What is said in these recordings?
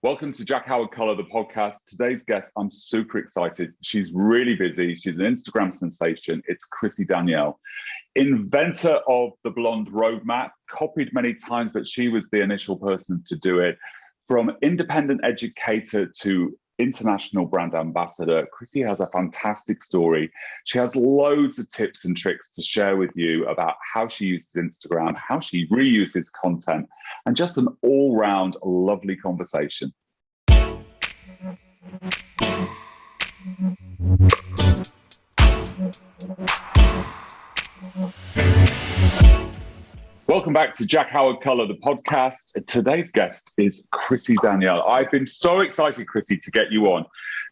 Welcome to Jack Howard Color, the podcast. Today's guest, I'm super excited. She's really busy. She's an Instagram sensation. It's Chrissy Danielle, inventor of the blonde roadmap, copied many times, but she was the initial person to do it. From independent educator to international brand ambassador, Chrissy has a fantastic story. She has loads of tips and tricks to share with you about how she uses Instagram, how she reuses content, and just an all-round lovely conversation. Welcome back to Jack Howard Color, the podcast. Today's guest is Chrissy Danielle. I've been so excited, Chrissy, to get you on.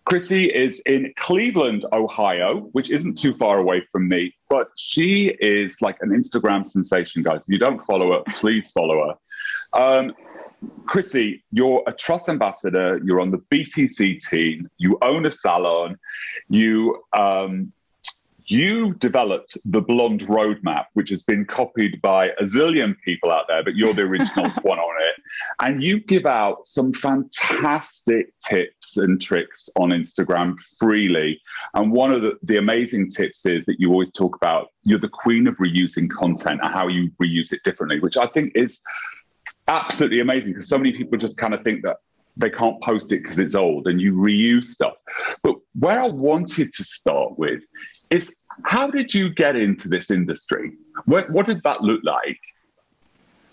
Chrissy is in Cleveland, Ohio, which isn't too far away from me, but she is like an Instagram sensation, guys. If you don't follow her, please follow her. Chrissy, you're a trust ambassador. You're on the BTC team. You own a salon. You developed the blonde roadmap, which has been copied by a zillion people out there, but you're the original one on it. And you give out some fantastic tips and tricks on Instagram freely. And one of the amazing tips is that you always talk about you're the queen of reusing content and how you reuse it differently, which I think is absolutely amazing, because so many people just kind of think that they can't post it because it's old and you reuse stuff. But where I wanted to start with is, how did you get into this industry? What did that look like?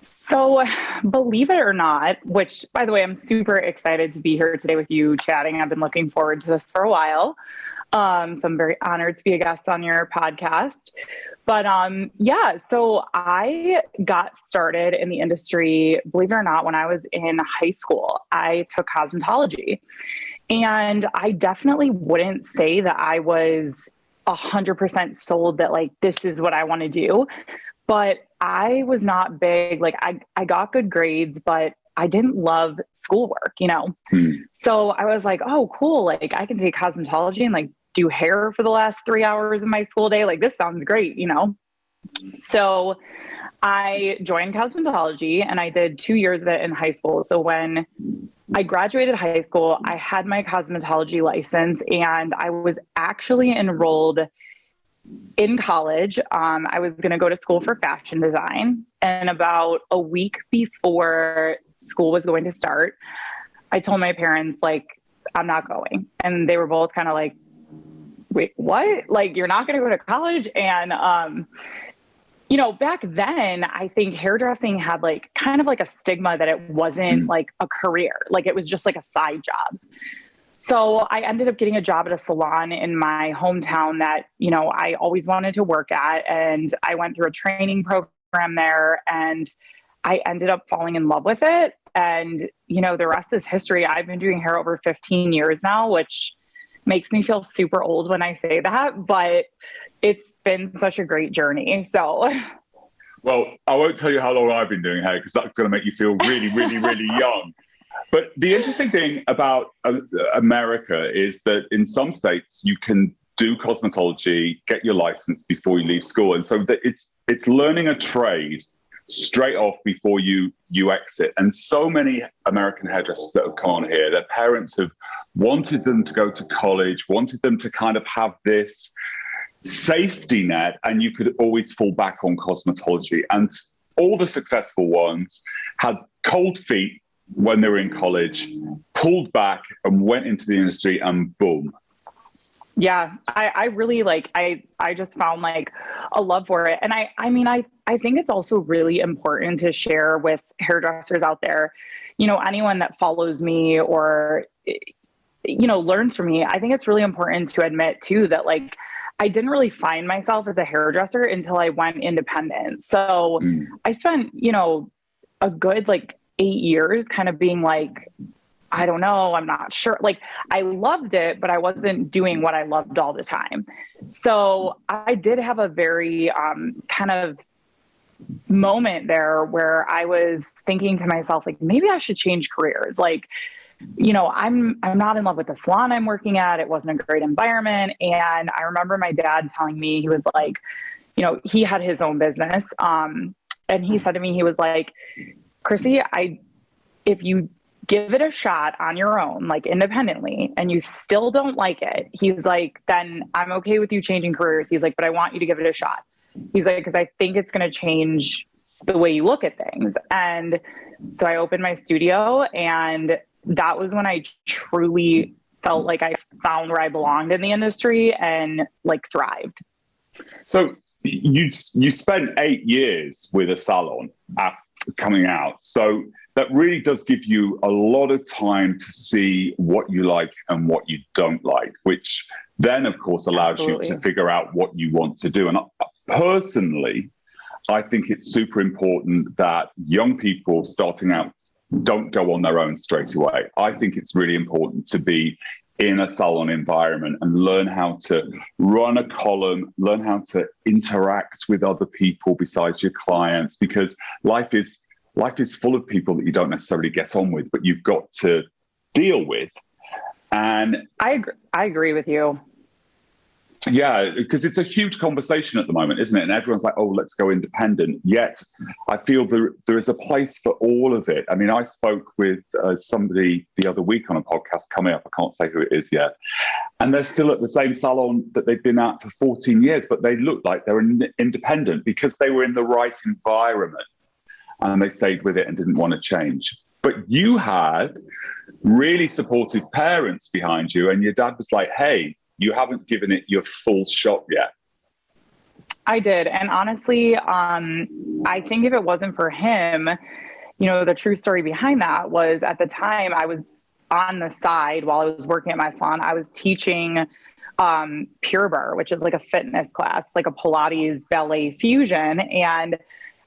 So believe it or not, which, by the way, I'm super excited to be here today with you chatting. I've been looking forward to this for a while. So I'm very honored to be a guest on your podcast. But so I got started in the industry, believe it or not, when I was in high school. I took cosmetology, and I definitely wouldn't say that I was 100% sold that like, this is what I want to do. But I was not big. Like I got good grades, but I didn't love schoolwork, So I was like, oh, cool. Like I can take cosmetology and like do hair for the last 3 hours of my school day. Like this sounds great, So I joined cosmetology and I did 2 years of it in high school. So when I graduated high school, I had my cosmetology license and I was actually enrolled in college. I was going to go to school for fashion design. And about a week before school was going to start, I told my parents, like, I'm not going. And they were both kind of like, wait, what? Like, you're not going to go to college? And, back then, I think hairdressing had like kind of like a stigma that it wasn't like a career, like it was just like a side job. So I ended up getting a job at a salon in my hometown that, I always wanted to work at. And I went through a training program there and I ended up falling in love with it. And, the rest is history. I've been doing hair over 15 years now, which makes me feel super old when I say that, but it's been such a great journey. So, well, I won't tell you how long I've been doing hair because that's going to make you feel really, really, really young. But the interesting thing about America is that in some states you can do cosmetology, get your license before you leave school. And so it's learning a trade straight off before you exit. And so many American hairdressers that have come on here, their parents have wanted them to go to college, wanted them to kind of have this safety net, and you could always fall back on cosmetology. And all the successful ones had cold feet when they were in college, pulled back and went into the industry, and boom. Yeah, I really I just found like a love for it. And I think it's also really important to share with hairdressers out there, anyone that follows me or, learns from me. I think it's really important to admit too, that like, I didn't really find myself as a hairdresser until I went independent. So I spent, a good like 8 years kind of being like, I don't know, I'm not sure. Like I loved it, but I wasn't doing what I loved all the time. So I did have a very kind of moment there where I was thinking to myself, like, maybe I should change careers. Like, I'm not in love with the salon I'm working at. It wasn't a great environment. And I remember my dad telling me, he was like, he had his own business. And he said to me, he was like, Chrissy, if you give it a shot on your own, like independently, and you still don't like it, he's like, then I'm okay with you changing careers. He's like, but I want you to give it a shot. He's like, because I think it's going to change the way you look at things. And so I opened my studio, and that was when I truly felt like I found where I belonged in the industry and like thrived. So you spent 8 years with a salon after coming out. So that really does give you a lot of time to see what you like and what you don't like, which then, of course, allows you to figure out what you want to do. And personally, I think it's super important that young people starting out don't go on their own straight away. I think it's really important to be in a salon environment and learn how to run a column, learn how to interact with other people besides your clients, because life is full of people that you don't necessarily get on with, but you've got to deal with. And I agree with you. Yeah, because it's a huge conversation at the moment, isn't it? And everyone's like, oh, let's go independent. Yet I feel there is a place for all of it. I mean, I spoke with somebody the other week on a podcast coming up. I can't say who it is yet. And they're still at the same salon that they've been at for 14 years, but they look like they're independent because they were in the right environment and they stayed with it and didn't want to change. But you had really supportive parents behind you, and your dad was like, hey, you haven't given it your full shot yet. I did. And honestly, I think if it wasn't for him, the true story behind that was, at the time I was on the side while I was working at my salon, I was teaching Pure Barre, which is like a fitness class, like a Pilates ballet fusion. And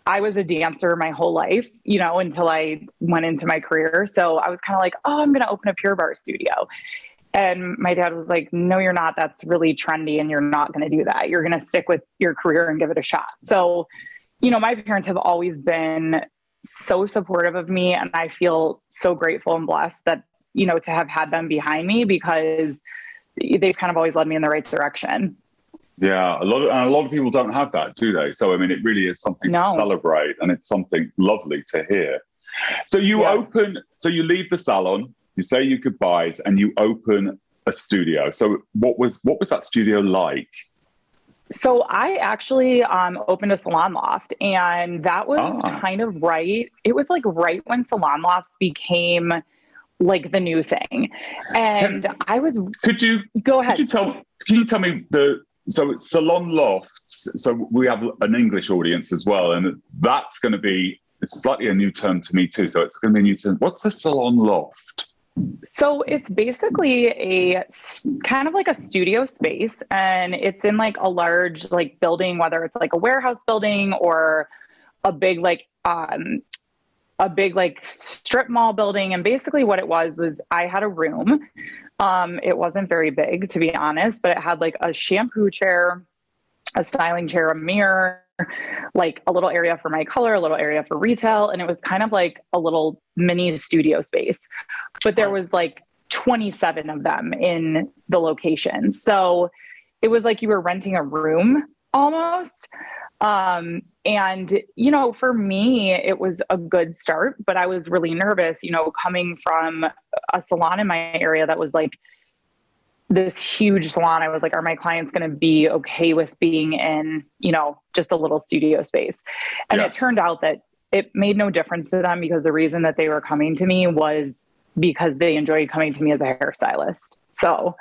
I was a dancer my whole life, until I went into my career. So I was kind of like, oh, I'm going to open a Pure Barre studio. And my dad was like, no, you're not. That's really trendy and you're not going to do that. You're going to stick with your career and give it a shot. So, my parents have always been so supportive of me. And I feel so grateful and blessed that, to have had them behind me, because they've kind of always led me in the right direction. Yeah, a lot of people don't have that, do they? So, I mean, it really is something to celebrate, and it's something lovely to hear. So you you leave the salon, you say your goodbyes, and you open a studio. So what was that studio like? So I actually opened a salon loft, and that was kind of right. It was like right when salon lofts became like the new thing. And Could you go ahead? Can you tell me so it's salon lofts. So we have an English audience as well, and that's going to be, it's slightly a new term to me too. So it's going to be a new term. What's a salon loft? So it's basically a kind of like a studio space, and it's in like a large like building, whether it's like a warehouse building or a big like strip mall building. And basically what it was I had a room. It wasn't very big, to be honest, but it had like a shampoo chair, a styling chair, a mirror, like a little area for my color, a little area for retail. And it was kind of like a little mini studio space, but there was like 27 of them in the location. So it was like you were renting a room almost. And, for me, it was a good start, but I was really nervous, coming from a salon in my area that was like this huge salon. I was like, are my clients going to be okay with being in, just a little studio space? And it turned out that it made no difference to them, because the reason that they were coming to me was because they enjoyed coming to me as a hairstylist. So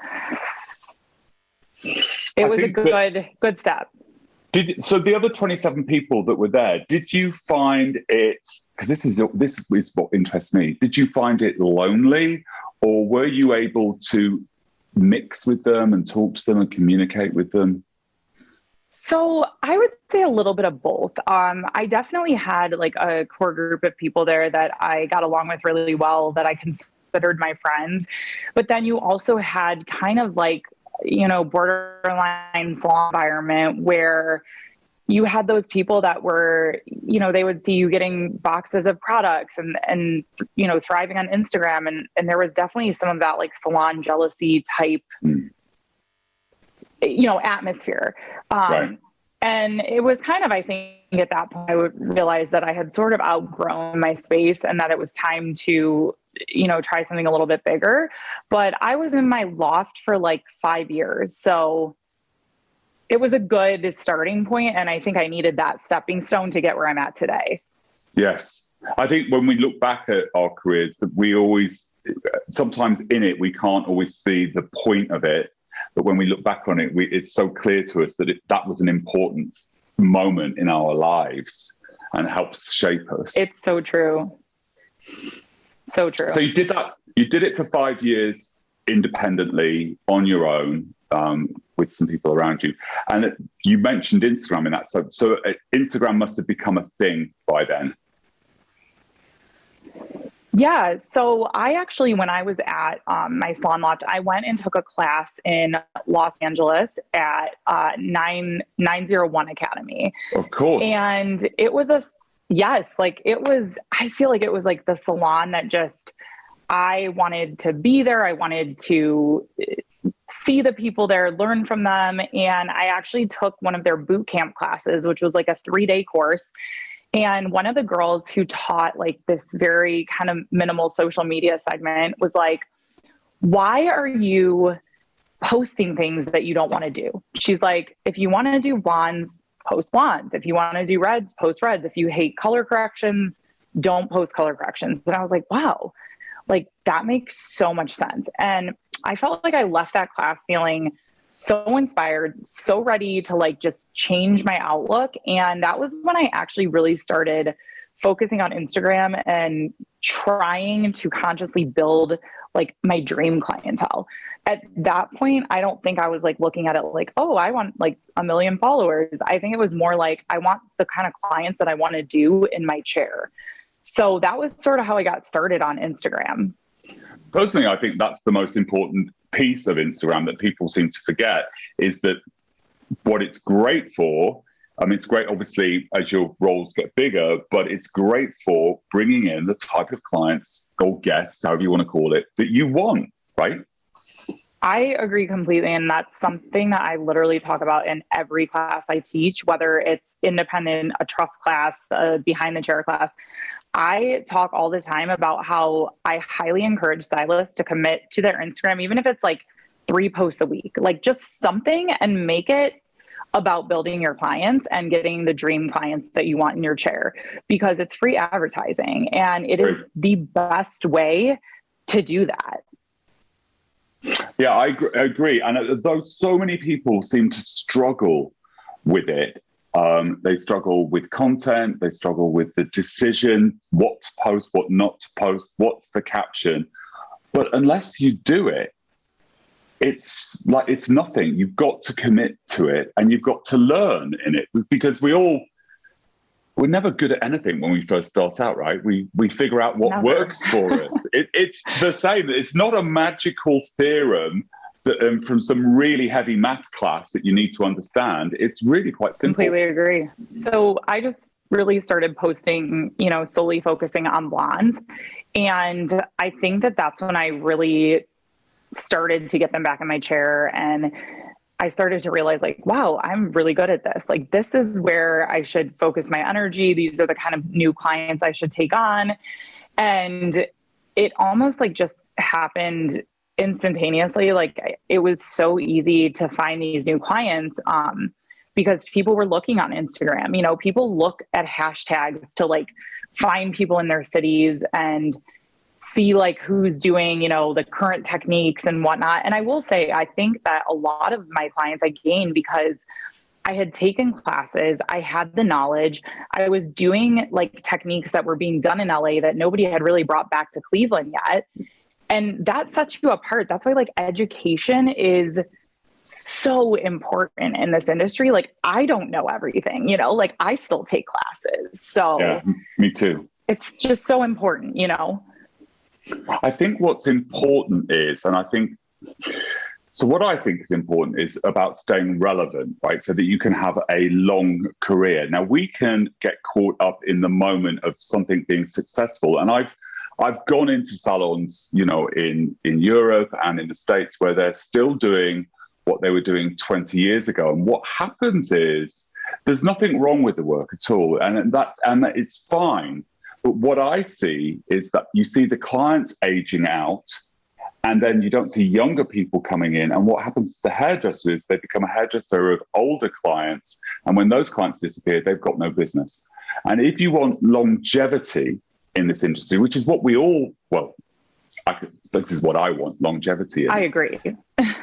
it was a good step. So the other 27 people that were there, did you find it, because this is what interests me, did you find it lonely, or were you able to mix with them and talk to them and communicate with them? So I would say a little bit of both. I definitely had like a core group of people there that I got along with really well, that I considered my friends. But then you also had kind of like, borderline salon environment where you had those people that were, they would see you getting boxes of products and thriving on Instagram. And there was definitely some of that like salon jealousy type, atmosphere. Right. And it was kind of, I think, at that point I would realize that I had sort of outgrown my space and that it was time to, try something a little bit bigger. But I was in my loft for like 5 years. So it was a good starting point, and I think I needed that stepping stone to get where I'm at today. Yes. I think when we look back at our careers, that we always, sometimes in it, we can't always see the point of it. But when we look back on it, it's so clear to us that that was an important moment in our lives and helps shape us. It's so true. So true. So you did that. You did it for 5 years independently on your own, with some people around you. And you mentioned Instagram in that. So Instagram must have become a thing by then. Yeah. So I actually, when I was at my salon loft, I went and took a class in Los Angeles at 901 Academy. Of course. And it was I feel like it was like the salon that just, I wanted to be there. I wanted to see the people there, learn from them. And I actually took one of their boot camp classes, which was like a 3-day course. And one of the girls who taught like this very kind of minimal social media segment was like, why are you posting things that you don't want to do? She's like, if you want to do wands, post wands. If you want to do reds, post reds. If you hate color corrections, don't post color corrections. And I was like, wow, like that makes so much sense. And I felt like I left that class feeling so inspired, so ready to like just change my outlook. And that was when I actually really started focusing on Instagram and trying to consciously build like my dream clientele. At that point, I don't think I was like looking at it like, oh, I want like 1 million followers. I think it was more like, I want the kind of clients that I want to do in my chair. So that was sort of how I got started on Instagram. Personally, I think that's the most important piece of Instagram that people seem to forget, is that what it's great for, I mean, it's great, obviously, as your roles get bigger, but it's great for bringing in the type of clients or guests, however you want to call it, that you want, right? I agree completely. And that's something that I literally talk about in every class I teach, whether it's independent, a trust class, a behind the chair class. I talk all the time about how I highly encourage stylists to commit to their Instagram, even if it's like 3 posts a week, like just something, and make it about building your clients and getting the dream clients that you want in your chair, because it's free advertising and it is the best way to do that. Yeah, I agree. And though so many people seem to struggle with it, they struggle with content, they struggle with the decision, what to post, what not to post, what's the caption. But unless you do it, it's like, it's nothing. You've got to commit to it and you've got to learn in it, because we're never good at anything when we first start out, right? We figure out what works for us. It's the same. It's not a magical theorem that, from some really heavy math class that you need to understand. It's really quite simple. Completely agree. So I just really started posting, solely focusing on blondes. And I think that that's when I really started to get them back in my chair. And I started to realize like, wow, I'm really good at this. Like, this is where I should focus my energy. These are the kind of new clients I should take on. And it almost like just happened instantaneously. Like, it was so easy to find these new clients because people were looking on Instagram. People look at hashtags to like find people in their cities and see like who's doing, the current techniques and whatnot. And I will say, I think that a lot of my clients I gained because I had taken classes, I had the knowledge, I was doing like techniques that were being done in LA that nobody had really brought back to Cleveland yet. And that sets you apart. That's why like education is so important in this industry. Like, I don't know everything, like I still take classes. So yeah, me too. It's just so important, I think what's important is, what I think is important is about staying relevant, right? So that you can have a long career. Now, we can get caught up in the moment of something being successful. And I've gone into salons, in Europe and in the States where they're still doing what they were doing 20 years ago. And what happens is there's nothing wrong with the work at all, and that it's fine. But what I see is that you see the clients aging out, and then you don't see younger people coming in. And what happens to the hairdresser is they become a hairdresser of older clients. And when those clients disappear, they've got no business. And if you want longevity in this industry, which is what we all, this is what I want, longevity. I agree.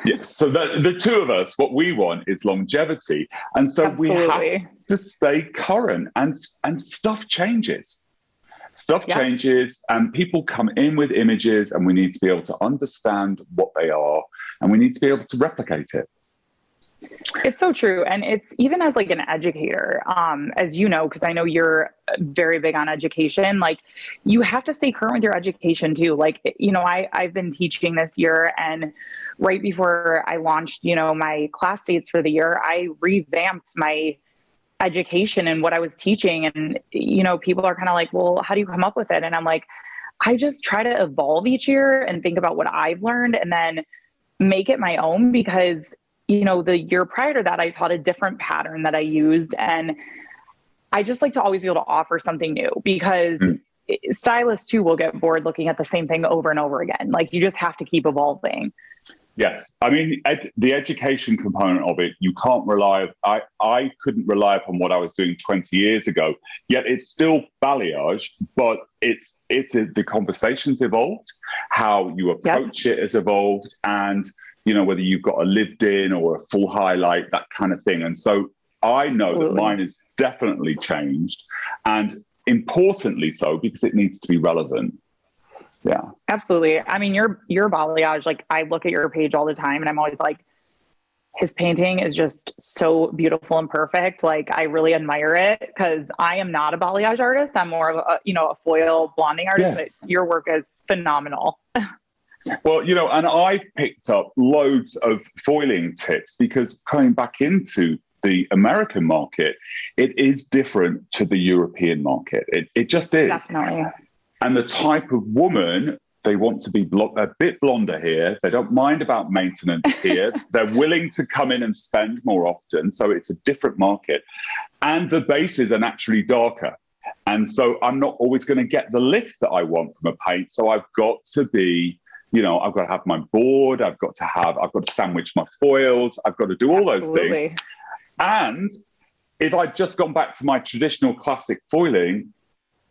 Yes. So the two of us, what we want is longevity. And so Absolutely. we have to stay current, and stuff changes. Stuff changes, and people come in with images, and we need to be able to understand what they are, and we need to be able to replicate it. It's so true. And it's even as like an educator, as you know, because I know you're very big on education, like you have to stay current with your education too. Like, you know, I've been teaching this year, and right before I launched, you know, my class dates for the year, I revamped my education and what I was teaching. And, you know, people are kind of like, well, how do you come up with it? And I'm like, I just try to evolve each year and think about what I've learned and then make it my own, because, you know, the year prior to that, I taught a different pattern that I used. And I just like to always be able to offer something new, because stylists too will get bored looking at the same thing over and over again. Like, you just have to keep evolving. Yes. I mean, the education component of it, you can't rely, I couldn't rely upon what I was doing 20 years ago, yet it's still balayage, but the conversation's evolved, how you approach it has evolved, and, you know, whether you've got a lived in or a full highlight, that kind of thing. And so I know that mine has definitely changed, and importantly so, because it needs to be relevant. Yeah, absolutely. I mean, your balayage, like I look at your page all the time and I'm always like, his painting is just so beautiful and perfect. Like, I really admire it, because I am not a balayage artist. I'm more of a, you know, a foil blonding artist, but your work is phenomenal. Well, you know, and I've picked up loads of foiling tips, because coming back into the American market, it is different to the European market. It just is. Definitely. And the type of woman, they want to be a bit blonder here. They don't mind about maintenance here. They're willing to come in and spend more often. So it's a different market. And the bases are naturally darker. And so I'm not always going to get the lift that I want from a paint. So I've got to be, you know, I've got to have my board. I've got to sandwich my foils. I've got to do all those things. And if I'd just gone back to my traditional classic foiling,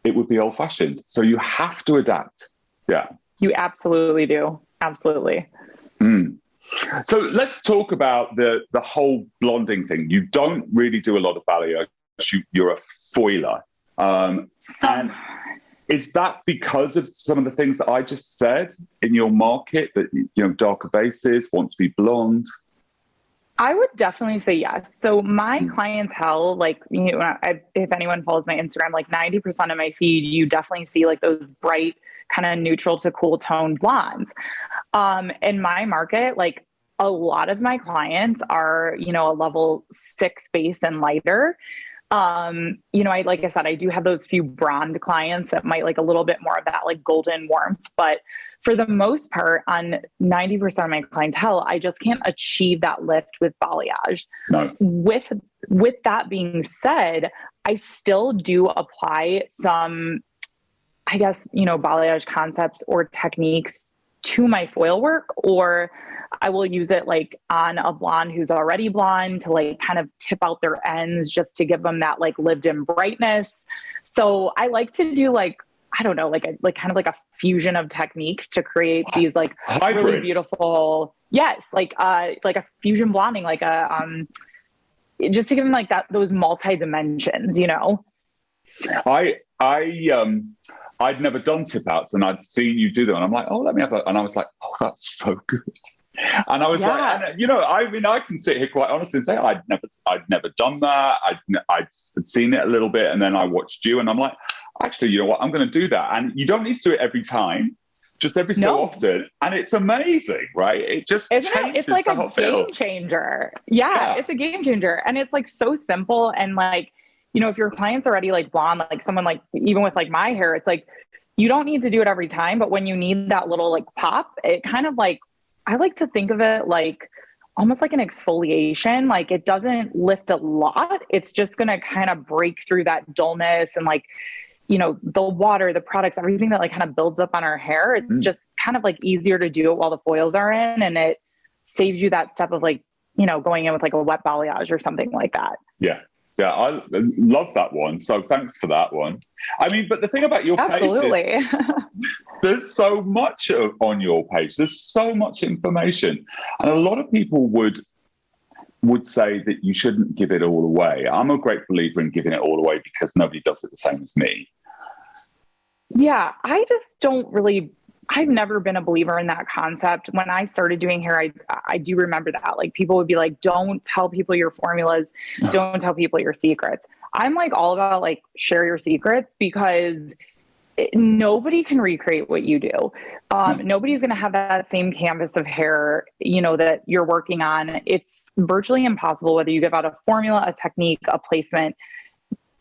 it would be old-fashioned. So you have to adapt. Yeah. You absolutely do. Absolutely. So let's talk about the whole blonding thing. You don't really do a lot of balayage. You're a foiler. And is that because of some of the things that I just said in your market, that, you know, darker bases, want to be blonde? I would definitely say yes. So my clientele, like, you know, if anyone follows my Instagram, like 90% of my feed, you definitely see like those bright kind of neutral to cool tone blondes. In my market, like a lot of my clients are, you know, a level 6 base and lighter. You know, like I said, I do have those few blonde clients that might like a little bit more of that like golden warmth, but for the most part, on 90% of my clientele, I just can't achieve that lift with balayage. No. With that being said, I still do apply some, I guess, you know, balayage concepts or techniques to my foil work, or I will use it like on a blonde who's already blonde to like kind of tip out their ends just to give them that like lived in brightness. So I like to do like, I don't know, like kind of like a fusion of techniques to create these like hybrids. Really beautiful, like a fusion blonding, like just to give them like that, those multi dimensions, you know. I'd never done tip outs, and I'd seen you do them, and I'm like, oh, let me have that. And I was like, oh, that's so good. And I was like, and, you know, I mean, I can sit here quite honestly and say I'd never done that. I'd seen it a little bit, and then I watched you, and I'm like, actually, you know what? I'm going to do that. And you don't need to do it every time, just every so often. And it's amazing, right? It just changes it's like the a whole game changer. Yeah, it's a game changer. And it's like so simple. And like, you know, if your client's already like blonde, like someone like, even with like my hair, it's like, you don't need to do it every time. But when you need that little like pop, it kind of like, I like to think of it like almost like an exfoliation. Like it doesn't lift a lot. It's just going to kind of break through that dullness and like, you know, the water, the products, everything that like kind of builds up on our hair. It's just kind of like easier to do it while the foils are in, and it saves you that step of like, you know, going in with like a wet balayage or something like that. Yeah. Yeah, I love that one. So thanks for that one. I mean, but the thing about your page is there's so much on your page. There's so much information. And a lot of people would say that you shouldn't give it all away. I'm a great believer in giving it all away because nobody does it the same as me. Yeah, I just don't really, I've never been a believer in that concept. When I started doing hair, I do remember that. Like people would be like, don't tell people your formulas. Don't tell people your secrets. I'm like all about like share your secrets because nobody can recreate what you do. Nobody's going to have that same canvas of hair, you know, that you're working on. It's virtually impossible whether you give out a formula, a technique, a placement.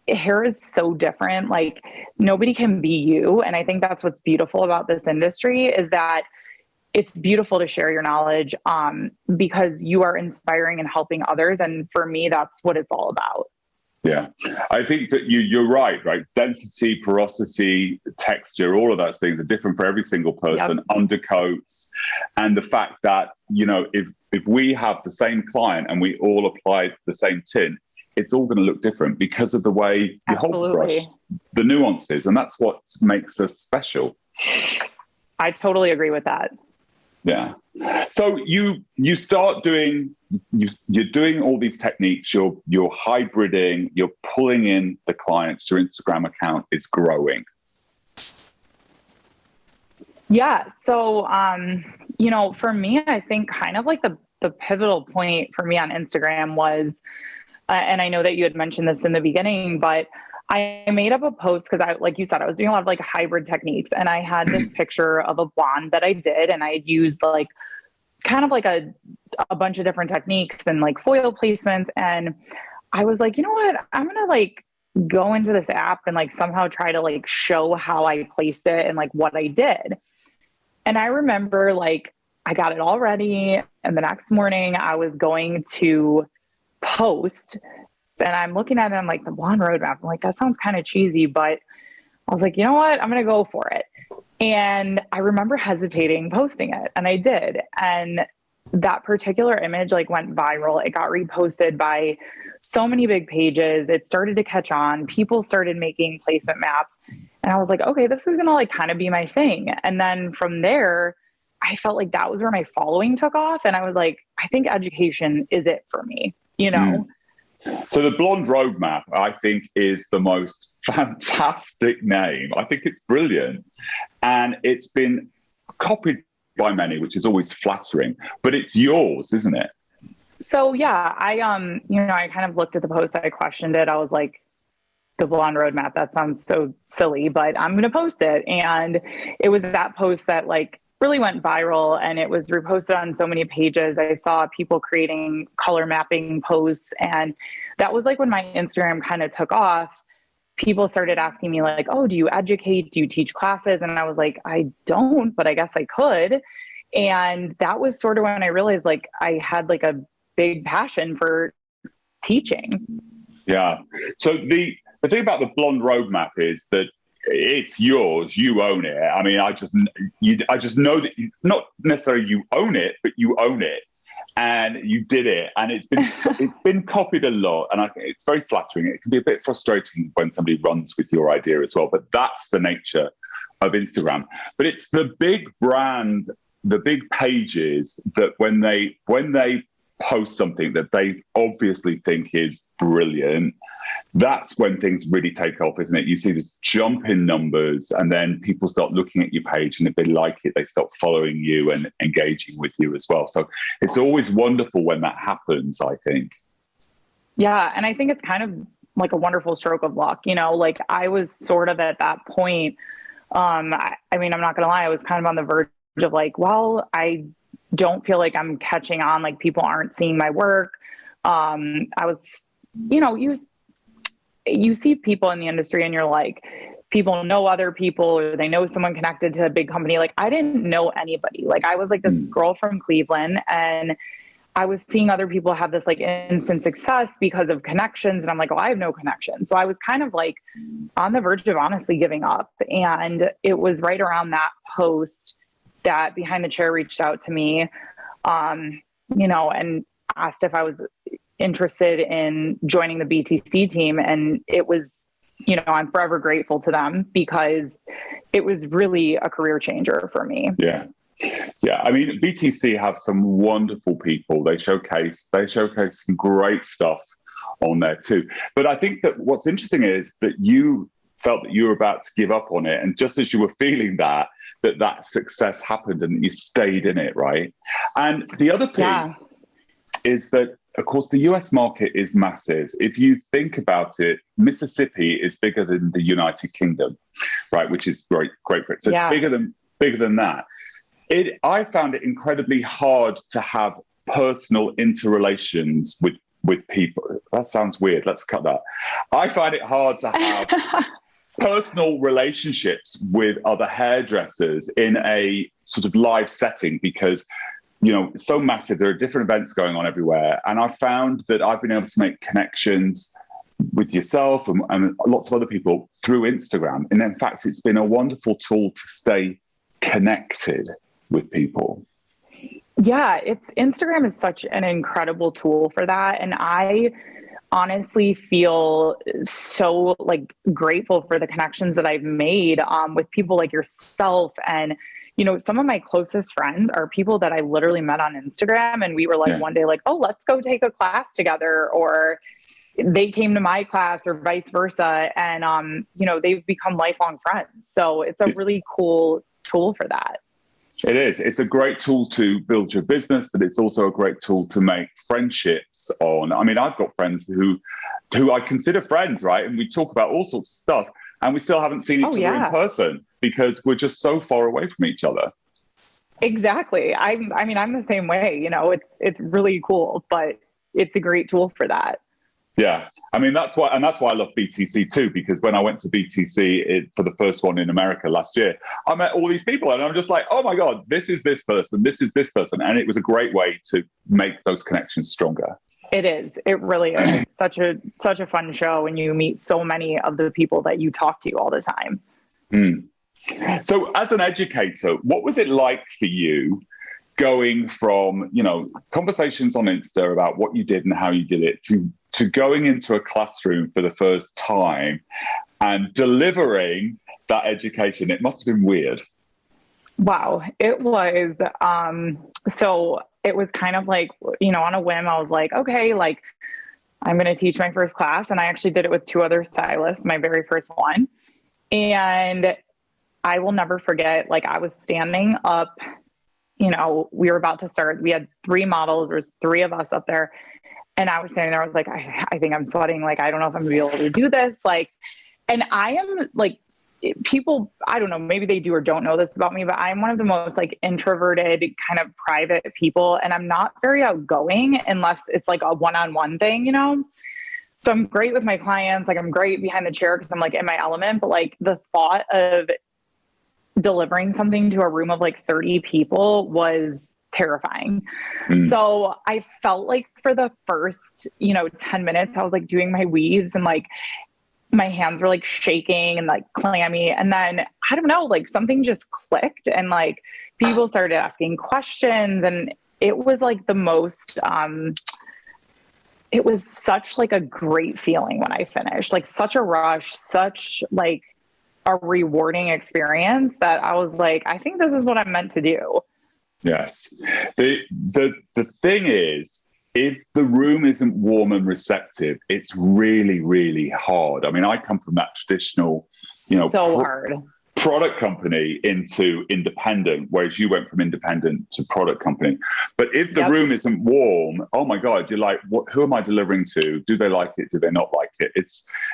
Hair is so different. Like nobody can be you. And I think that's what's beautiful about this industry is that it's beautiful to share your knowledge because you are inspiring and helping others. And for me, that's what it's all about. Yeah, I think that you're right? Density, porosity, texture, all of those things are different for every single person. Yep. Undercoats, and the fact that, you know, if we have the same client and we all apply the same tint, it's all going to look different because of the way you hold the brush, the nuances, and that's what makes us special. I totally agree with that. Yeah. So you start doing, you're doing all these techniques, you're hybriding, you're pulling in the clients, your Instagram account is growing. Yeah. So, you know, for me, I think kind of like the pivotal point for me on Instagram was, and I know that you had mentioned this in the beginning, but I made up a post because I, like you said, I was doing a lot of like hybrid techniques, and I had this picture of a blonde that I did, and I used like kind of like a bunch of different techniques and like foil placements. And I was like, you know what, I'm going to like go into this app and like somehow try to like show how I placed it and like what I did. And I remember like I got it all ready, and the next morning I was going to post, and I'm looking at it, I'm like, the blonde roadmap. I'm like, that sounds kind of cheesy, but I was like, you know what? I'm going to go for it. And I remember hesitating posting it, and I did. And that particular image like went viral. It got reposted by so many big pages. It started to catch on. People started making placement maps. And I was like, okay, this is going to like kind of be my thing. And then from there, I felt like that was where my following took off. And I was like, I think education is it for me, you know? So the Blonde Roadmap, I think, is the most fantastic name. I think it's brilliant. And it's been copied by many, which is always flattering, but it's yours, isn't it? So yeah, I you know, I kind of looked at the post, I questioned it. I was like, the Blonde Roadmap, that sounds so silly, but I'm going to post it. And it was that post that like really went viral, and it was reposted on so many pages. I saw people creating color mapping posts, and that was like when my Instagram kind of took off. People started asking me like, oh, do you educate? Do you teach classes? And I was like, I don't, but I guess I could. And that was sort of when I realized like I had like a big passion for teaching. Yeah. So the thing about the Blonde Roadmap is that it's yours. You own it. I mean, I just know that not necessarily you own it, but you own it, and you did it. And it's been copied a lot, and I think it's very flattering. It can be a bit frustrating when somebody runs with your idea as well, but that's the nature of Instagram. But it's the big brand, the big pages that when they post something that they obviously think is brilliant, that's when things really take off, isn't it? You see this jump in numbers, and then people start looking at your page, and if they like it, they start following you and engaging with you as well. So it's always wonderful when that happens, I think. Yeah, and I think it's kind of like a wonderful stroke of luck, you know, like I was sort of at that point. I mean, I'm not gonna lie, I was kind of on the verge of like, well, I don't feel like I'm catching on, like people aren't seeing my work. I was, you know, you see people in the industry and you're like, people know other people, or they know someone connected to a big company. Like I didn't know anybody. Like I was like this girl from Cleveland, and I was seeing other people have this like instant success because of connections. And I'm like, oh, I have no connection. So I was kind of like on the verge of honestly giving up. And it was right around that post that Behind the Chair reached out to me, and asked if I was interested in joining the BTC team. And it was, I'm forever grateful to them because it was really a career changer for me. Yeah. Yeah. I mean, BTC have some wonderful people. They showcase some great stuff on there too. But I think that what's interesting is that you felt that you were about to give up on it. And just as you were feeling that success happened and you stayed in it, right? And the other piece is that, of course, the US market is massive. If you think about it, Mississippi is bigger than the United Kingdom, right? Which is great for it. So it's bigger than that. I found it incredibly hard to have personal interrelations with people. That sounds weird. Let's cut that. I find it hard to have personal relationships with other hairdressers in a sort of live setting because, it's so massive. There are different events going on everywhere. And I found that I've been able to make connections with yourself and lots of other people through Instagram. And in fact, it's been a wonderful tool to stay connected with people. Yeah, Instagram is such an incredible tool for that. And I honestly feel so like grateful for the connections that I've made with people like yourself. And, some of my closest friends are people that I literally met on Instagram. And we were like one day like, oh, let's go take a class together. Or they came to my class or vice versa. And, they've become lifelong friends. So it's a really cool tool for that. It is. It's a great tool to build your business, but it's also a great tool to make friendships on. I mean, I've got friends who I consider friends, right? And we talk about all sorts of stuff, and we still haven't seen each other in person because we're just so far away from each other. Exactly. I'm the same way. It's really cool, but it's a great tool for that. Yeah. I mean, that's why I love BTC too, because when I went to BTC for the first one in America last year, I met all these people and I'm just like, oh my God, this is this person. This is this person. And it was a great way to make those connections stronger. It is. It really is. It's such a fun show and you meet so many of the people that you talk to all the time. So as an educator, what was it like for you going from, conversations on Insta about what you did and how you did it to going into a classroom for the first time and delivering that education? It must have been weird. Wow. It was, so it was kind of like, on a whim, I was like, okay, like I'm going to teach my first class. And I actually did it with 2 other stylists, my very first one. And I will never forget, like I was standing up, we were about to start, we had 3 models, there's 3 of us up there. And I was standing there, I was like, I think I'm sweating. Like, I don't know if I'm gonna be able to do this. Like, and I am like, people, I don't know, maybe they do or don't know this about me, but I'm one of the most like introverted kind of private people. And I'm not very outgoing unless it's like a one-on-one thing, So I'm great with my clients. Like I'm great behind the chair because I'm like in my element, but like the thought of delivering something to a room of like 30 people was terrifying. So I felt like for the first, 10 minutes, I was like doing my weaves and like my hands were like shaking and like clammy. And then I don't know, like something just clicked and like people started asking questions and it was like the most, it was such like a great feeling when I finished, like such a rush, such like a rewarding experience that I was like, I think this is what I'm meant to do. Yes. The thing is, if the room isn't warm and receptive, it's really, really hard. I mean, I come from that traditional, hard product company into independent, whereas you went from independent to product company. But if the room isn't warm, oh my God, you're like, who am I delivering to? Do they like it? Do they not like it?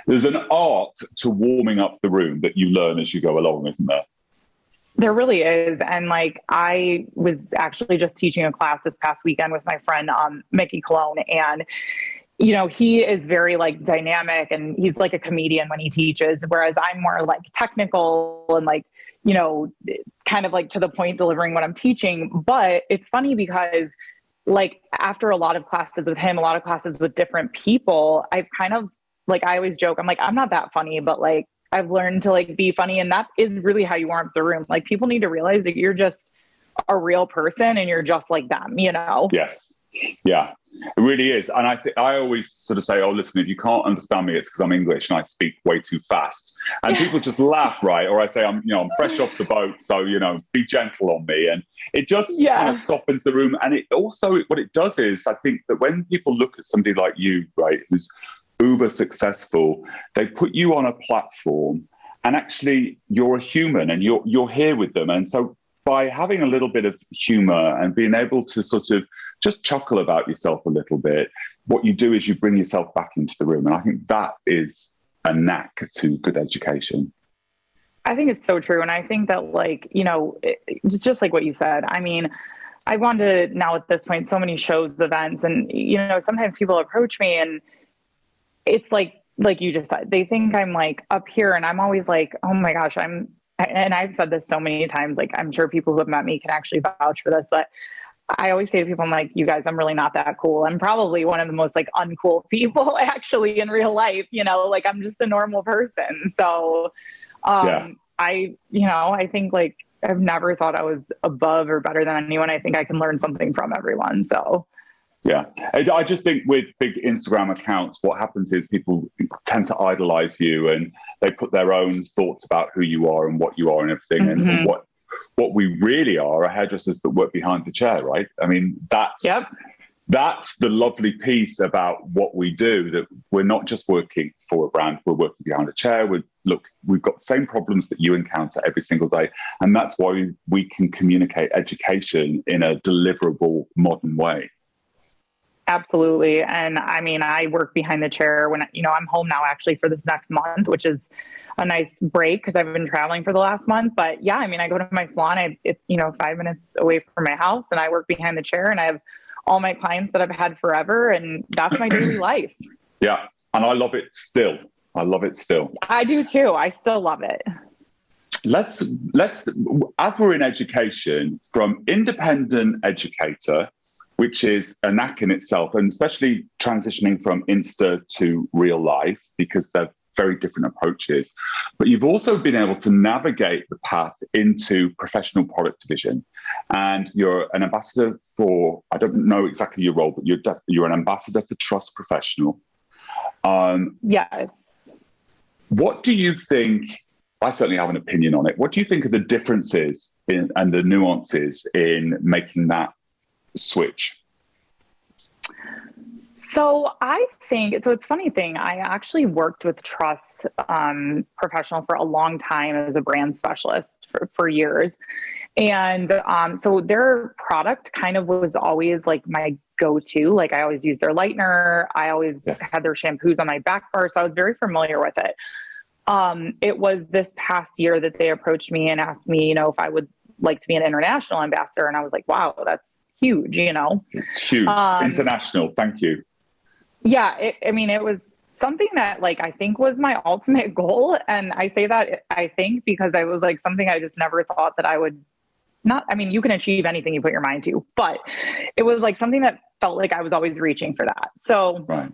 There's an art to warming up the room that you learn as you go along, isn't there? There really is. And like, I was actually just teaching a class this past weekend with my friend, Mickey Cologne. And, he is very like dynamic and he's like a comedian when he teaches, whereas I'm more like technical and like, kind of like to the point delivering what I'm teaching. But it's funny because like after a lot of classes with him, a lot of classes with different people, I've kind of like, I always joke, I'm like, I'm not that funny, but like, I've learned to like be funny. And that is really how you warm the room. Like people need to realize that you're just a real person and you're just like them, you know? Yes. Yeah, it really is. And I always sort of say, oh, listen, if you can't understand me, it's because I'm English and I speak way too fast. And people just laugh, right? Or I say, I'm fresh off the boat, so, be gentle on me. And it just kind of softens the room. And it also, what it does is, I think that when people look at somebody like you, right, who's uber successful, they put you on a platform and actually you're a human and you're here with them. And so by having a little bit of humor and being able to sort of just chuckle about yourself a little bit, what you do is you bring yourself back into the room. And I think that is a knack to good education. I think it's so true. And I think that like, it's just like what you said. I mean, I've gone to now at this point, so many shows, events, and, sometimes people approach me and it's like you just said, they think I'm like up here and I'm always like, oh my gosh, and I've said this so many times, like I'm sure people who have met me can actually vouch for this, but I always say to people, I'm like, you guys, I'm really not that cool. I'm probably one of the most like uncool people actually in real life, like I'm just a normal person. So I think like I've never thought I was above or better than anyone. I think I can learn something from everyone. So yeah, I just think with big Instagram accounts, what happens is people tend to idolize you and they put their own thoughts about who you are and what you are and everything. Mm-hmm. And what we really are hairdressers that work behind the chair, right? I mean, that's the lovely piece about what we do, that we're not just working for a brand, we're working behind a chair. We've got the same problems that you encounter every single day. And that's why we can communicate education in a deliverable, modern way. Absolutely. And I mean, I work behind the chair when, I'm home now actually for this next month, which is a nice break because I've been traveling for the last month. But yeah, I mean, I go to my salon, it's 5 minutes away from my house and I work behind the chair and I have all my clients that I've had forever. And that's my daily life. Yeah. And I love it still. I do too. I still love it. Let's, as we're in education, from independent educator, which is a knack in itself, and especially transitioning from Insta to real life, because they're very different approaches. But you've also been able to navigate the path into professional product division. And you're an ambassador for, I don't know exactly your role, but you're an ambassador for Trust Professional. Yes. What do you think? I certainly have an opinion on it. What do you think are the differences and the nuances in making that switch? So I think, it's a funny thing. I actually worked with Trust Professional for a long time as a brand specialist for years. And so their product kind of was always like my go-to. Like I always used their lightener. I always had their shampoos on my back bar. So I was very familiar with it. It was this past year that they approached me and asked me, if I would like to be an international ambassador. And I was like, wow, that's huge, It's huge. International. Thank you. Yeah. It was something that like, I think was my ultimate goal. And I say that I think because I was like something I just never thought that I would you can achieve anything you put your mind to, but it was like something that felt like I was always reaching for that. So, right.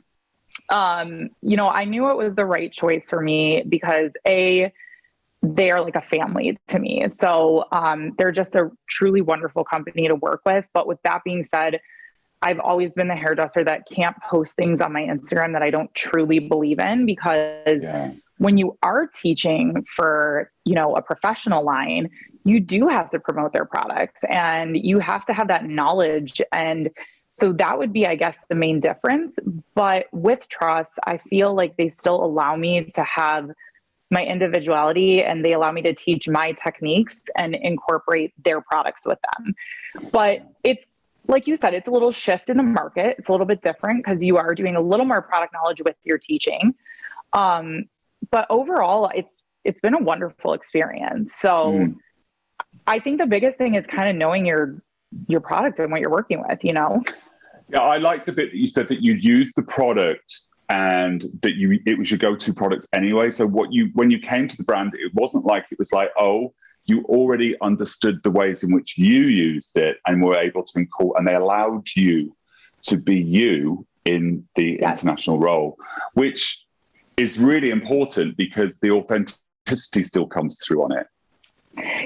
I knew it was the right choice for me because they are like a family to me. So they're just a truly wonderful company to work with. But with that being said, I've always been the hairdresser that can't post things on my Instagram that I don't truly believe in, because when you are teaching for, a professional line, you do have to promote their products and you have to have that knowledge. And so that would be, I guess, the main difference. But with Trust, I feel like they still allow me to have my individuality and they allow me to teach my techniques and incorporate their products with them. But it's like you said, it's a little shift in the market. It's a little bit different because you are doing a little more product knowledge with your teaching. But overall, it's been a wonderful experience. So I think the biggest thing is kind of knowing your product and what you're working with, Yeah, I like the bit that you said that you used the product and that it was your go-to product anyway. So when you came to the brand, it wasn't like it was like, oh, you already understood the ways in which you used it and were able to and they allowed you to be you in the international role, which is really important because the authenticity still comes through on it.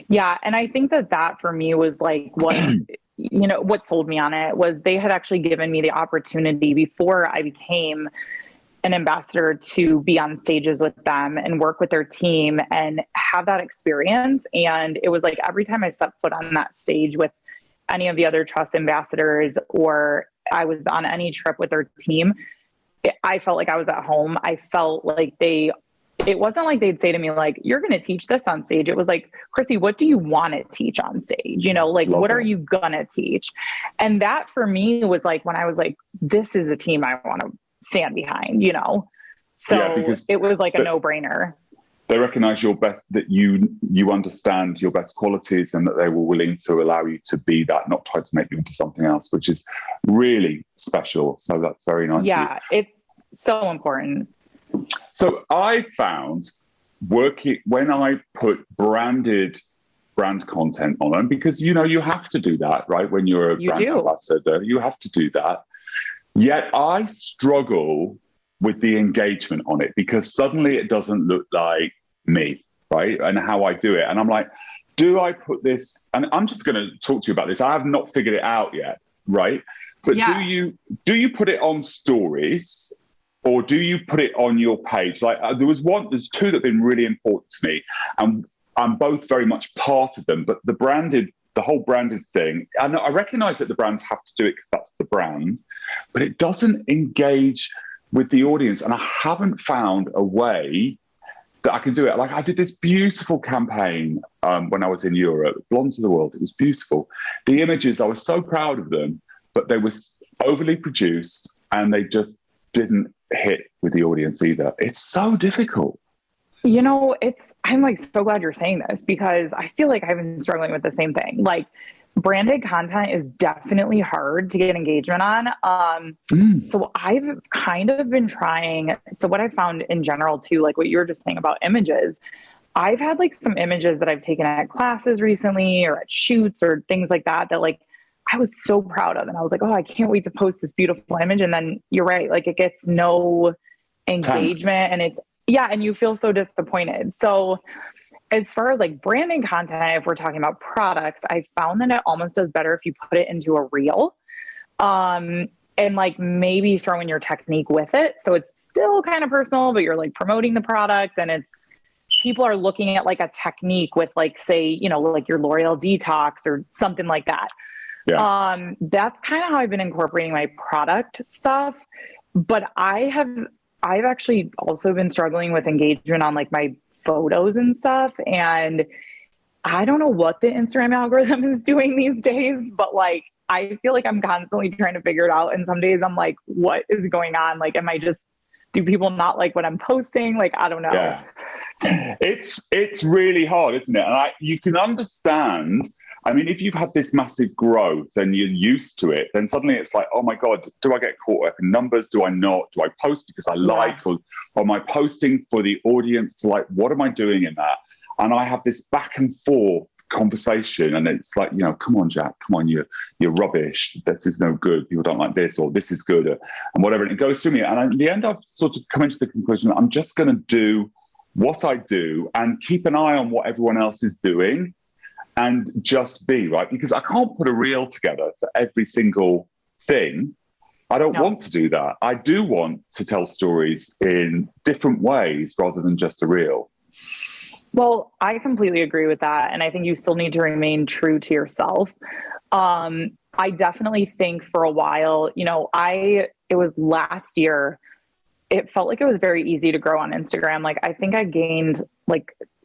Yeah. And I think that for me was like what, what sold me on it was they had actually given me the opportunity before I became an ambassador to be on stages with them and work with their team and have that experience. And it was like every time I stepped foot on that stage with any of the other trust ambassadors, or I was on any trip with their team, I felt like I was at home. I felt like it wasn't like they'd say to me, like, you're going to teach this on stage. It was like, Chrissy, what do you want to teach on stage? What are you going to teach? And that for me was like, when I was like, this is a team I want to stand behind, So it was like a no-brainer. They recognize your best, that you understand your best qualities and that they were willing to allow you to be that, not try to make you into something else, which is really special. So that's very nice. Yeah, it's so important. So I found when I put brand content on them, because, you have to do that, right? When you're a brand ambassador, you have to do that. Yet I struggle with the engagement on it because suddenly it doesn't look like me, right? And how I do it. And I'm like, do I put this, and I'm just going to talk to you about this. I have not figured it out yet, right? But do you put it on stories? Or do you put it on your page? Like there's two that have been really important to me, and I'm both very much part of them. But the whole branded thing, and I recognize that the brands have to do it because that's the brand, but it doesn't engage with the audience. And I haven't found a way that I can do it. Like I did this beautiful campaign when I was in Europe, Blondes of the World. It was beautiful. The images, I was so proud of them, but they were overly produced and they just didn't hit with the audience either. It's so difficult. I'm like so glad you're saying this because I feel like I've been struggling with the same thing. Like branded content is definitely hard to get engagement on. So I've kind of been trying. So what I found in general too, like what you were just saying about images, I've had like some images that I've taken at classes recently or at shoots or things like that like I was so proud of. And I was like, oh, I can't wait to post this beautiful image. And then you're right. Like it gets no engagement. And and you feel so disappointed. So as far as like branding content, if we're talking about products, I found that it almost does better if you put it into a reel and like maybe throw in your technique with it. So it's still kind of personal, but you're like promoting the product and people are looking at like a technique with like, say, like your L'Oreal Detox or something like that. Yeah. That's kind of how I've been incorporating my product stuff, but I've actually also been struggling with engagement on like my photos and stuff. And I don't know what the Instagram algorithm is doing these days, but like, I feel like I'm constantly trying to figure it out. And some days I'm like, what is going on? Like, do people not like what I'm posting? Like, I don't know. Yeah. It's really hard, isn't it? And you can understand. I mean, if you've had this massive growth and you're used to it, then suddenly it's like, oh my God, do I get caught up in numbers? Do I not? Do I post because I like, or am I posting for the audience? Like, what am I doing in that? And I have this back and forth conversation and it's like, come on, Jack, come on, you're rubbish. This is no good. People don't like this, or this is good, and whatever. And it goes through me. And in the end, I've sort of come into the conclusion that I'm just going to do what I do and keep an eye on what everyone else is doing. And just be, right? Because I can't put a reel together for every single thing. I don't want to do that. I do want to tell stories in different ways rather than just a reel. Well, I completely agree with that. And I think you still need to remain true to yourself. I definitely think for a while, it was last year, it felt like it was very easy to grow on Instagram. Like, I think I gained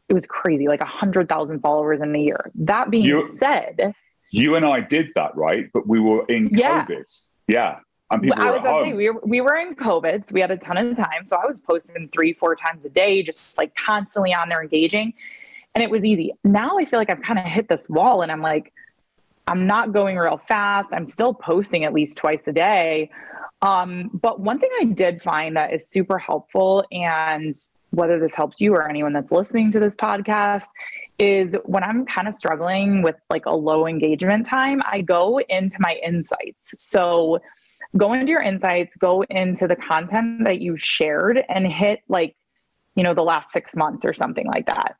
it was crazy, like 100,000 followers in a year. That being said, you and I did that, right? But we were in COVID. Yeah. And people were at home. We were in COVID, so we had a ton of time. So I was posting 3-4 times a day, just like constantly on there engaging. And it was easy. Now I feel like I've kind of hit this wall and I'm like, I'm not going real fast. I'm still posting at least twice a day. But one thing I did find that is super helpful, and whether this helps you or anyone that's listening to this podcast, is when I'm kind of struggling with like a low engagement time, I go into my insights. So go into your insights, go into the content that you shared and hit like, you know, the last 6 months or something like that.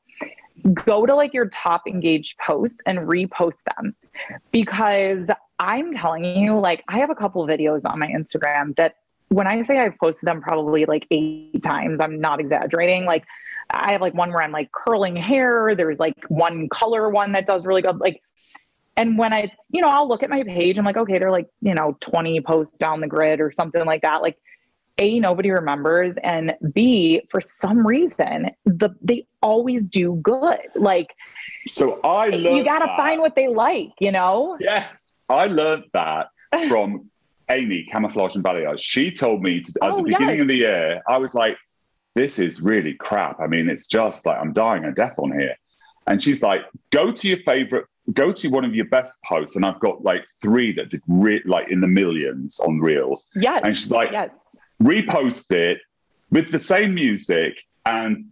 Go to like your top engaged posts and repost them, because I'm telling you, like, I have a couple of videos on my Instagram that when I say I've posted them probably like 8 times, I'm not exaggerating. Like, I have like one where I'm like curling hair. There's like one color one that does really good. Like, and when I, you know, I'll look at my page, I'm like, okay, they're like, you know, 20 posts down the grid or something like that. Like, A, nobody remembers. And B, for some reason, they always do good. Like, so I learned you got to find what they like, you know? Yes. I learned that from Amy, Camouflage and Balayage. She told me at the beginning of the year, I was like, this is really crap. I mean, it's just like, I'm dying a death on here. And she's like, go to one of your best posts. And I've got like 3 that did like in the millions on Reels. Yes. And she's like, repost it with the same music. And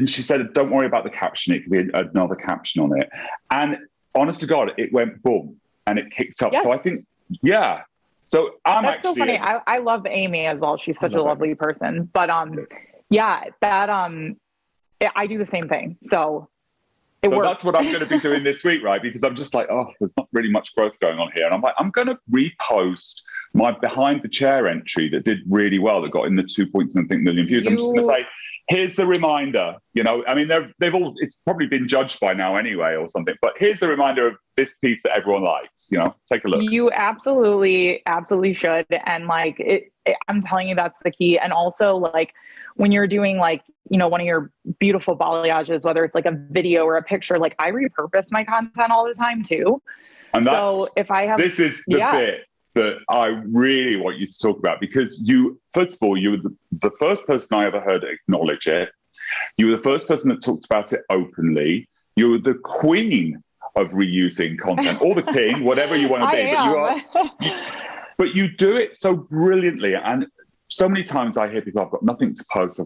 she said, don't worry about the caption. It could be another caption on it. And honest to God, it went boom and it kicked up. So I think, so that's so funny. I love Amy as well. She's such a lovely person. But I do the same thing. So it works. That's what I'm going to be doing this week, right? Because I'm just like, oh, there's not really much growth going on here. And I'm like, I'm going to repost my behind the chair entry that did really well, that got in the 2 points and I think million views. I'm just going to say, here's the reminder, you know, I mean, it's probably been judged by now anyway or something, but here's the reminder of this piece that everyone likes, you know, take a look. You absolutely should. And like, I'm telling you, that's the key. And also like when you're doing like, you know, one of your beautiful balayages, whether it's like a video or a picture, like I repurpose my content all the time too. And so if I have, this is the bit that I really want you to talk about, because first of all, you were the first person I ever heard acknowledge it. You were the first person that talked about it openly. You were the queen of reusing content, or the king, whatever you want to be. But you do it so brilliantly. And so many times I hear people, I've got nothing to post.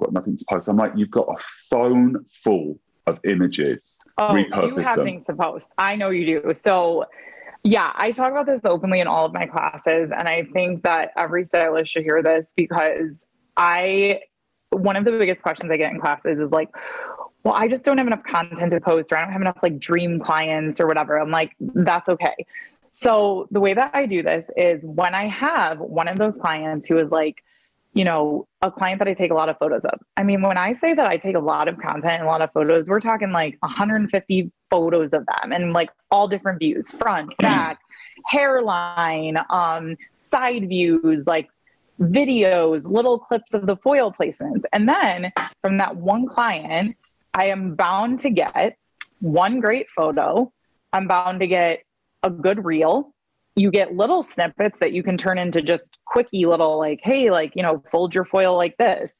I'm like, you've got a phone full of images. Repurpose you have them. Things to post. I know you do. So yeah, I talk about this openly in all of my classes. And I think that every stylist should hear this, because one of the biggest questions I get in classes is like, well, I just don't have enough content to post, or I don't have enough like dream clients or whatever. I'm like, that's okay. So the way that I do this is when I have one of those clients who is like, you know, a client that I take a lot of photos of. I mean, when I say that I take a lot of content and a lot of photos, we're talking like 150 photos of them and like all different views, front, back, hairline, side views, like videos, little clips of the foil placements. And then from that one client, I am bound to get one great photo. I'm bound to get a good reel. You get little snippets that you can turn into just quickie little like, hey, like, you know, fold your foil like this.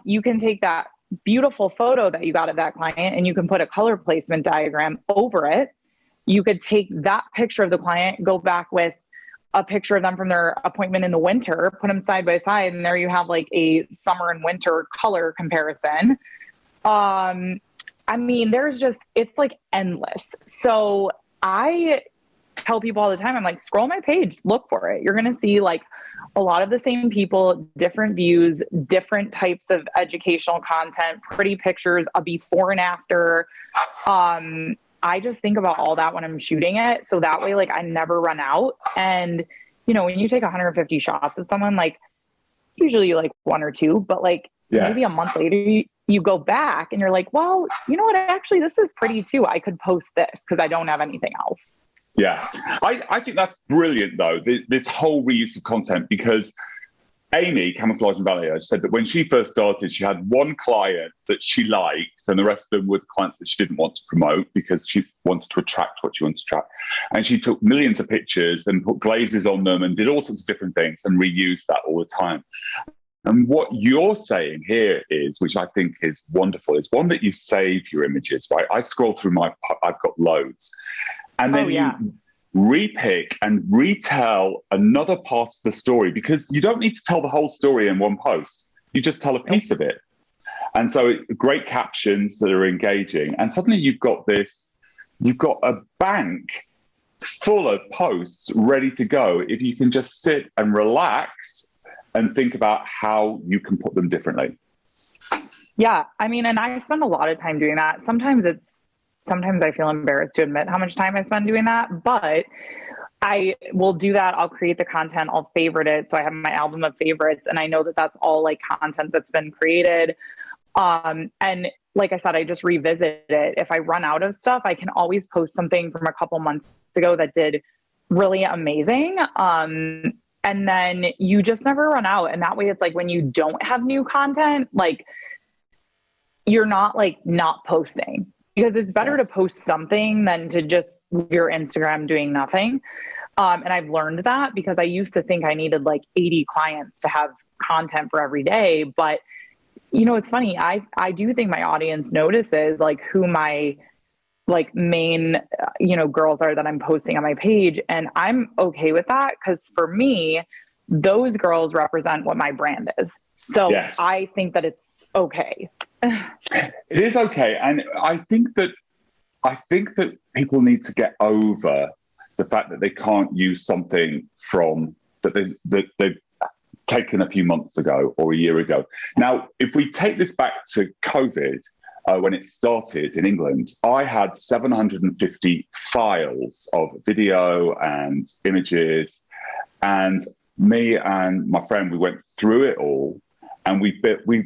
You can take that beautiful photo that you got of that client and you can put a color placement diagram over it. You could take that picture of the client, go back with a picture of them from their appointment in the winter, put them side by side, and there you have like a summer and winter color comparison. I mean, it's like endless. So I tell people all the time, I'm like, scroll my page, look for it. You're going to see like a lot of the same people, different views, different types of educational content, pretty pictures, a before and after. I just think about all that when I'm shooting it. So that way, like I never run out. And, you know, when you take 150 shots of someone, like usually like 1 or 2, but like maybe a month later, you go back and you're like, well, you know what, actually, this is pretty too. I could post this because I don't have anything else. Yeah, I think that's brilliant, though, this whole reuse of content, because Amy, Camouflage and Balayage, said that when she first started, she had one client that she liked, and the rest of them were clients that she didn't want to promote because she wanted to attract what she wanted to attract. And she took millions of pictures and put glazes on them and did all sorts of different things and reused that all the time. And what you're saying here is, which I think is wonderful, is one that you save your images, right? I scroll through I've got loads. And then you repick and retell another part of the story, because you don't need to tell the whole story in one post. You just tell a piece of it. And so great captions that are engaging. And suddenly you've got a bank full of posts ready to go if you can just sit and relax and think about how you can put them differently. Yeah. I mean, and I spend a lot of time doing that. Sometimes I feel embarrassed to admit how much time I spend doing that, but I will do that. I'll create the content. I'll favorite it. So I have my album of favorites, and I know that that's all like content that's been created. And like I said, I just revisit it. If I run out of stuff, I can always post something from a couple months ago that did really amazing. And then you just never run out. And that way it's like when you don't have new content, like you're not like not posting, because it's better to post something than to just leave your Instagram doing nothing. And I've learned that because I used to think I needed like 80 clients to have content for every day. But you know, it's funny. I do think my audience notices like who my like main, girls are that I'm posting on my page. And I'm okay with that because for me, those girls represent what my brand is. So yes. I think that it's okay. It is okay. And I think that people need to get over the fact that they can't use something from that they've taken a few months ago or a year ago. Now, if we take this back to COVID, when it started in England, I had 750 files of video and images, and me and my friend, we went through it all, and we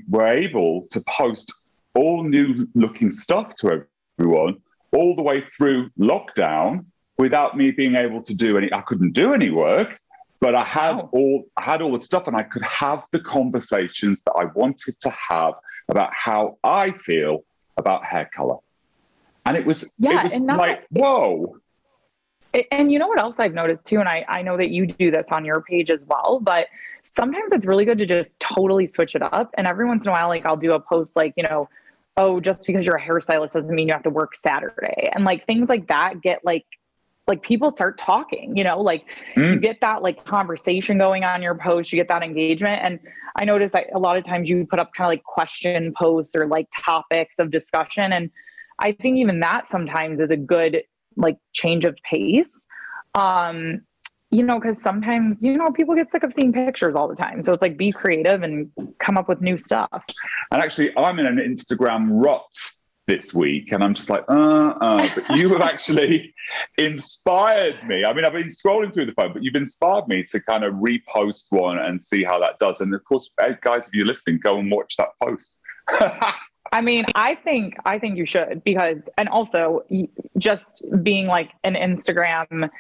were able to post all new looking stuff to everyone all the way through lockdown without me being able to do I couldn't do any work. But I had all the stuff, and I could have the conversations that I wanted to have about how I feel about hair color. And it was like, whoa. And you know what else I've noticed too, and I know that you do this on your page as well, but sometimes it's really good to just totally switch it up. And every once in a while, like I'll do a post like, oh, just because you're a hairstylist doesn't mean you have to work Saturday. And like things like that get like people start talking, you get that like conversation going on your post, you get that engagement. And I noticed that a lot of times you put up kind of like question posts or like topics of discussion. And I think even that sometimes is a good like change of pace. Cause sometimes, people get sick of seeing pictures all the time. So it's like, be creative and come up with new stuff. And actually I'm in an Instagram rut this week, and I'm just like, but you have actually inspired me. I mean, I've been scrolling through the phone, but you've inspired me to kind of repost one and see how that does. And of course, guys, if you're listening, go and watch that post. I mean, I think you should, because, and also just being like an Instagram,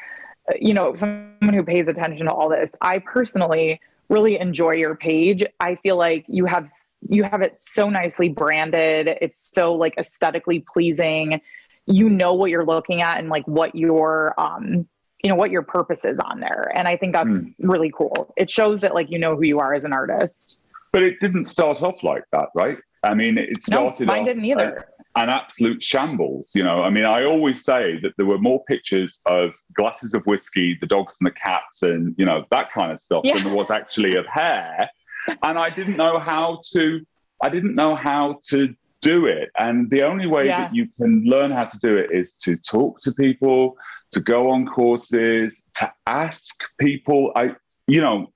someone who pays attention to all this, I personally really enjoy your page. I feel like you have it so nicely branded. It's so like aesthetically pleasing. What you're looking at and like what your what your purpose is on there. And I think that's really cool. It shows that like who you are as an artist. But it didn't start off like that, right? I mean, it started mine didn't either. An absolute shambles, I mean, I always say that there were more pictures of glasses of whiskey, the dogs and the cats, and that kind of stuff than there was actually of hair. And I didn't know how to do it. And the only way that you can learn how to do it is to talk to people, to go on courses, to ask people.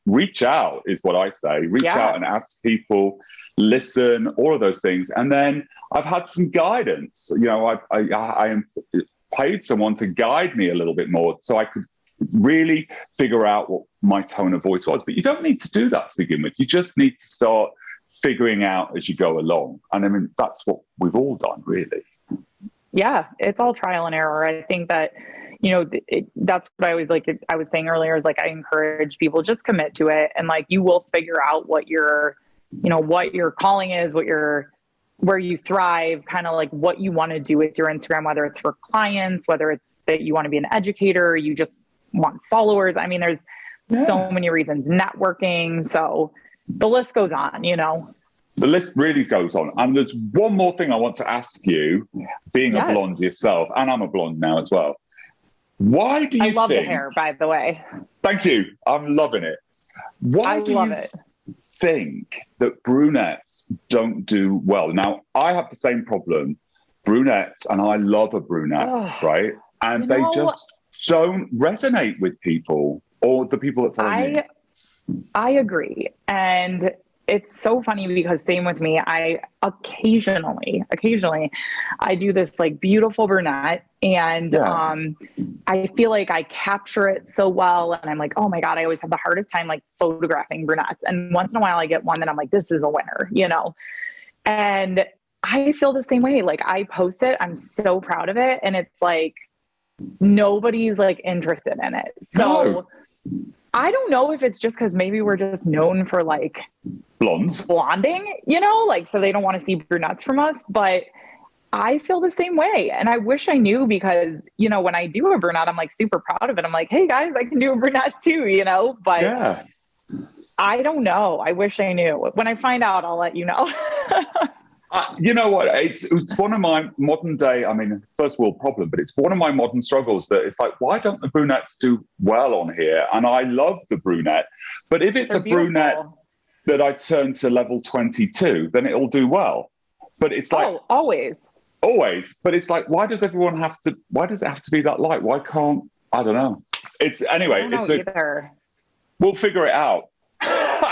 Reach out is what I say. Reach out and ask people, listen, all of those things. And then I've had some guidance. I paid someone to guide me a little bit more so I could really figure out what my tone of voice was. But you don't need to do that to begin with. You just need to start figuring out as you go along. And I mean, that's what we've all done, really. Yeah, it's all trial and error. I think that that's what I always I was saying earlier, is like, I encourage people, just commit to it. And like, you will figure out what your calling is, where you thrive, kind of like what you want to do with your Instagram, whether it's for clients, whether it's that you want to be an educator, you just want followers. I mean, there's so many reasons, networking. So the list goes on, The list really goes on. And there's one more thing I want to ask you, being a blonde yourself, and I'm a blonde now as well. Why do you think... I love the hair, by the way. Thank you. I'm loving it. Why do you think that brunettes don't do well. Now, I have the same problem. Brunettes, and I love a brunette, right? And they just don't resonate with people or the people that follow me. I agree. And it's so funny because same with me. I occasionally, I do this like beautiful brunette and I feel like I capture it so well. And I'm like, oh my God, I always have the hardest time like photographing brunettes. And once in a while I get one that I'm like, this is a winner, you know? And I feel the same way. Like I post it, I'm so proud of it. And it's like, nobody's like interested in it. So I don't know if it's just because maybe we're just known for like blonding, you know, like, so they don't want to see brunettes from us, but I feel the same way. And I wish I knew because, you know, when I do a brunette, I'm like super proud of it. I'm like, hey guys, I can do a brunette too, you know, but I don't know. I wish I knew. When I find out, I'll let you know. You know what? It's one of my modern day, I mean, first world problem, but it's one of my modern struggles that it's like, why don't the brunettes do well on here? And I love the brunette, but if it's a brunette that I turn to level 22, then it'll do well. But it's like always. But it's like, why does it have to be that light? Why can't, I don't know. We'll figure it out.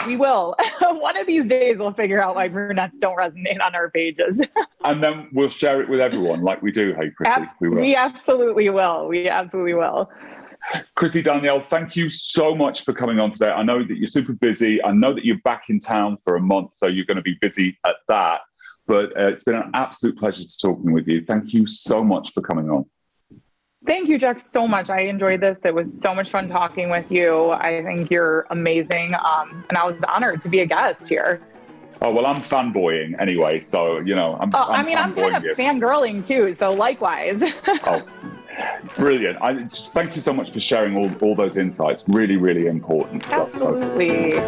We will. One of these days we'll figure out why brunettes don't resonate on our pages. And then we'll share it with everyone like we do. Hey, Chrissy. We absolutely will. We absolutely will. Chrissy Danielle, thank you so much for coming on today. I know that you're super busy. I know that you're back in town for a month, so you're going to be busy at that. But it's been an absolute pleasure to talking with you. Thank you so much for coming on. Thank you, Jack, so much. I enjoyed this. It was so much fun talking with you. I think you're amazing. And I was honored to be a guest here. Oh, well, I'm fanboying anyway. So, you know, I'm kind of fangirling too. So likewise. Oh, brilliant. Thank you so much for sharing all those insights. Really, really important stuff. Absolutely.